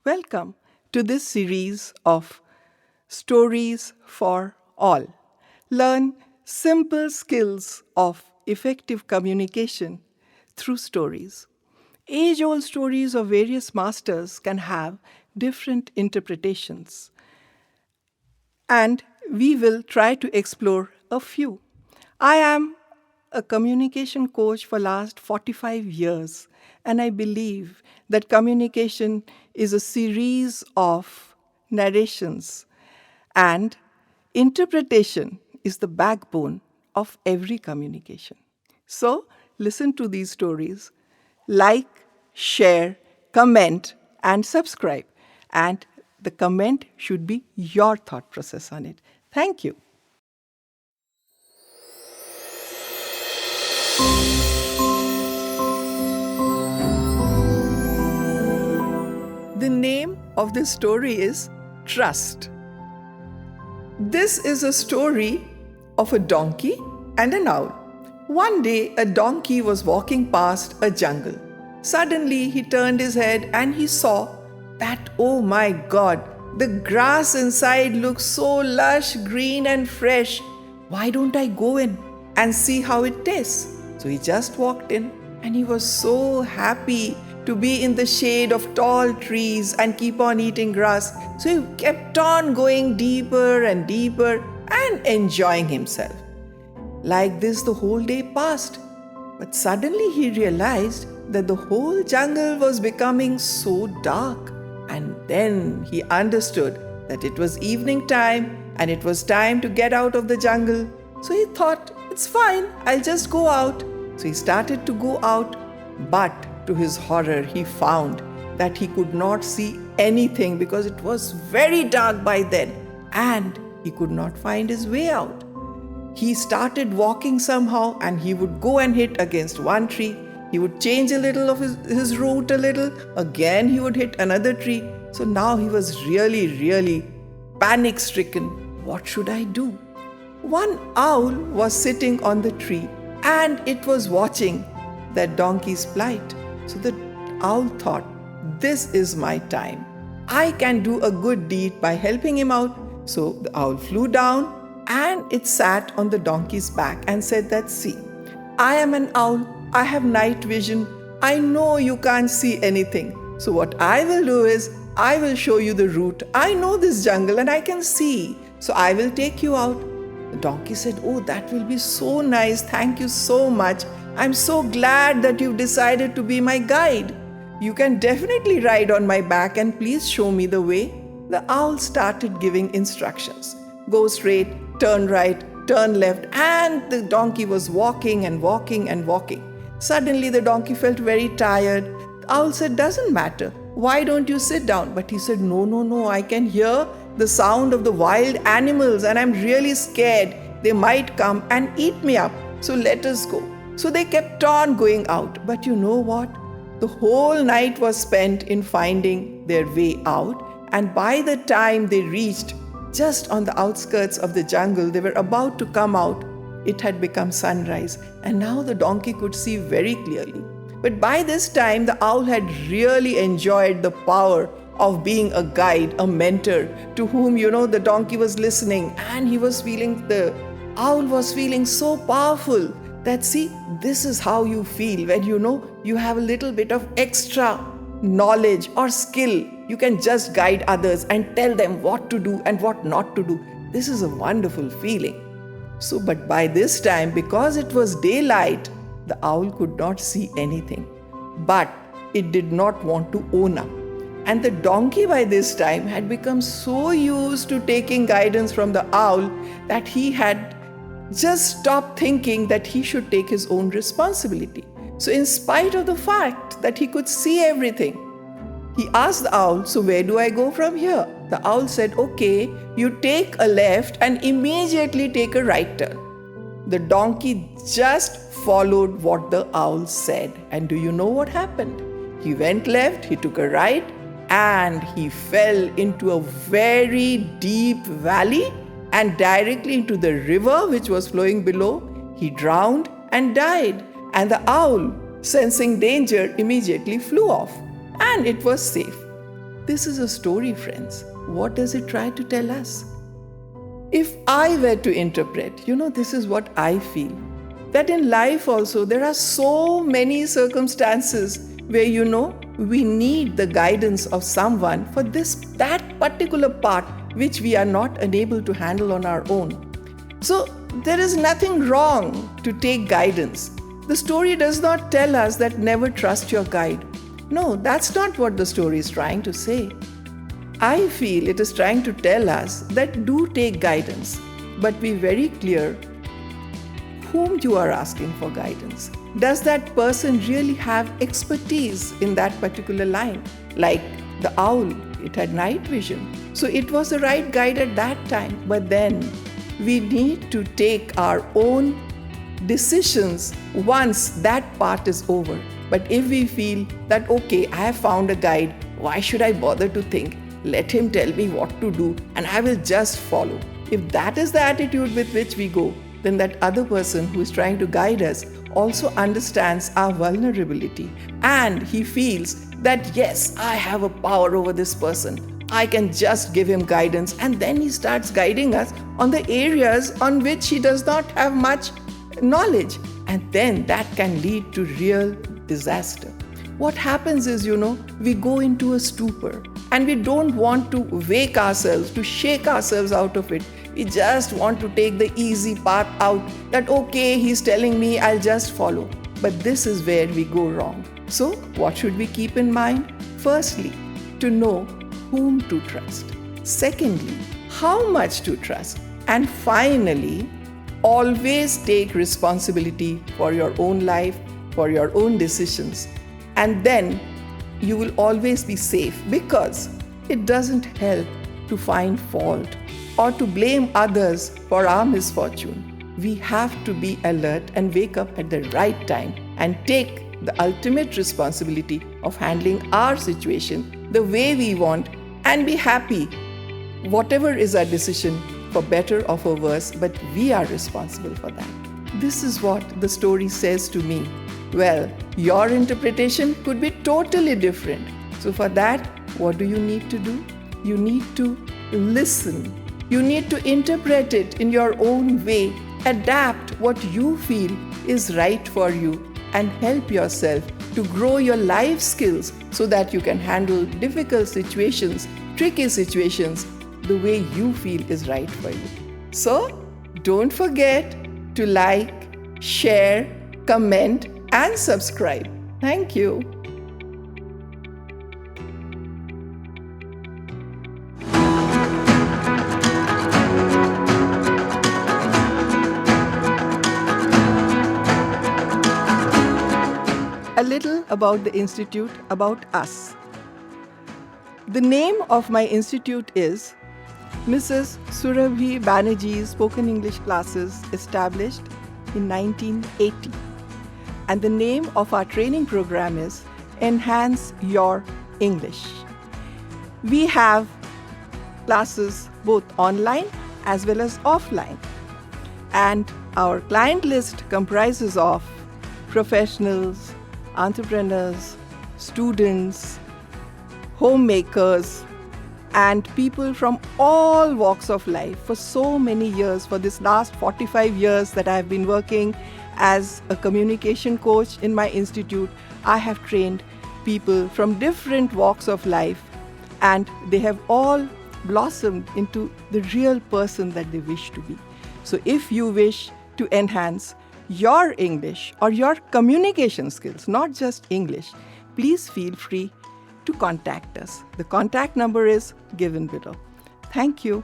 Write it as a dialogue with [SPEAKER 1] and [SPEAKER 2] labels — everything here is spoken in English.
[SPEAKER 1] Welcome to this series of Stories for All. Learn simple skills of effective communication through stories. Age old stories of various masters can have different interpretations, and we will try to explore a few. I am a communication coach for last 45 years, and I believe that communication is a series of narrations, and interpretation is the backbone of every communication. So listen to these stories, like, share, comment, and subscribe. And the comment should be your thought process on it. Thank you. The name of the story is Trust. This is a story of a donkey and an owl. One day, a donkey was walking past a jungle. Suddenly, he turned his head and he saw that, oh my God, the grass inside looks so lush, green, and fresh. Why don't I go in and see how it tastes? So he just walked in and he was so happy to be in the shade of tall trees and keep on eating grass. So he kept on going deeper and deeper and enjoying himself. Like this, the whole day passed. But suddenly he realized that the whole jungle was becoming so dark. And then he understood that it was evening time and it was time to get out of the jungle. So he thought, it's fine, I'll just go out. So he started to go out, but to his horror, he found that he could not see anything because it was very dark by then and he could not find his way out. He started walking somehow and he would go and hit against one tree. He would change a little of his route a little. Again, he would hit another tree. So now he was really panic stricken. What should I do? One owl was sitting on the tree and it was watching that donkey's plight. So the owl thought, this is my time. I can do a good deed by helping him out. So the owl flew down and it sat on the donkey's back and said that, see, I am an owl. I have night vision. I know you can't see anything. So what I will do is, I will show you the route. I know this jungle and I can see. So I will take you out. The donkey said, oh, that will be so nice. Thank you so much. I'm so glad that you've decided to be my guide. You can definitely ride on my back and please show me the way. The owl started giving instructions. Go straight, turn right, turn left, and the donkey was walking and walking and walking. Suddenly the donkey felt very tired. The owl said, doesn't matter. Why don't you sit down? But he said, no, I can hear the sound of the wild animals and I'm really scared. They might come and eat me up. So let us go. So they kept on going out. But you know what? The whole night was spent in finding their way out. And by the time they reached just on the outskirts of the jungle, they were about to come out. It had become sunrise. And now the donkey could see very clearly. But by this time, the owl had really enjoyed the power of being a guide, a mentor, to whom, the donkey was listening. And the owl was feeling so powerful that, see, this is how you feel when you have a little bit of extra knowledge or skill. You can just guide others and tell them what to do and what not to do. This is a wonderful feeling. So, but by this time, because it was daylight, the owl could not see anything. But it did not want to own up. And the donkey by this time had become so used to taking guidance from the owl that he had just stopped thinking that he should take his own responsibility. So in spite of the fact that he could see everything, he asked the owl, so where do I go from here? The owl said, okay, you take a left and immediately take a right turn. The donkey just followed what the owl said. And do you know what happened? He went left, he took a right, and he fell into a very deep valley and directly into the river which was flowing below. He drowned and died. And the owl, sensing danger, immediately flew off. And it was safe. This is a story, friends. What does it try to tell us? If I were to interpret, this is what I feel. That in life also, there are so many circumstances where, we need the guidance of someone for that particular part which we are not unable to handle on our own. So there is nothing wrong to take guidance. The story does not tell us that never trust your guide. No, that's not what the story is trying to say. I feel it is trying to tell us that do take guidance, but be very clear whom you are asking for guidance. Does that person really have expertise in that particular line? Like the owl, it had night vision. So it was the right guide at that time. But then we need to take our own decisions once that part is over. But if we feel that, okay, I have found a guide, why should I bother to think? Let him tell me what to do and I will just follow. If that is the attitude with which we go, then that other person who is trying to guide us also understands our vulnerability and he feels that, yes, I have a power over this person. I can just give him guidance, and then he starts guiding us on the areas on which he does not have much knowledge, and then that can lead to real disaster. What happens is, we go into a stupor and we don't want to wake ourselves, to shake ourselves out of it. We just want to take the easy path out that, okay, he's telling me, I'll just follow. But this is where we go wrong. So what should we keep in mind? Firstly, to know whom to trust. Secondly, how much to trust. And finally, always take responsibility for your own life, for your own decisions. And then you will always be safe, because it doesn't help to find fault or to blame others for our misfortune. We have to be alert and wake up at the right time and take the ultimate responsibility of handling our situation the way we want and be happy. Whatever is our decision, for better or for worse, but we are responsible for that. This is what the story says to me. Well, your interpretation could be totally different. So for that, what do you need to do? You need to listen. You need to interpret it in your own way, adapt what you feel is right for you, and help yourself to grow your life skills so that you can handle difficult situations, tricky situations, the way you feel is right for you. So, don't forget to like, share, comment, and subscribe. Thank you. A little about the Institute, about us. The name of my institute is Mrs. Surabhi Banerjee's Spoken English Classes, established in 1980. And the name of our training program is Enhance Your English. We have classes both online as well as offline. And our client list comprises of professionals, entrepreneurs, students, homemakers, and people from all walks of life. For so many years, for this last 45 years that I have been working as a communication coach in my institute, I have trained people from different walks of life, and they have all blossomed into the real person that they wish to be. So if you wish to enhance your English or your communication skills, not just English, please feel free to contact us. The contact number is given below. Thank you.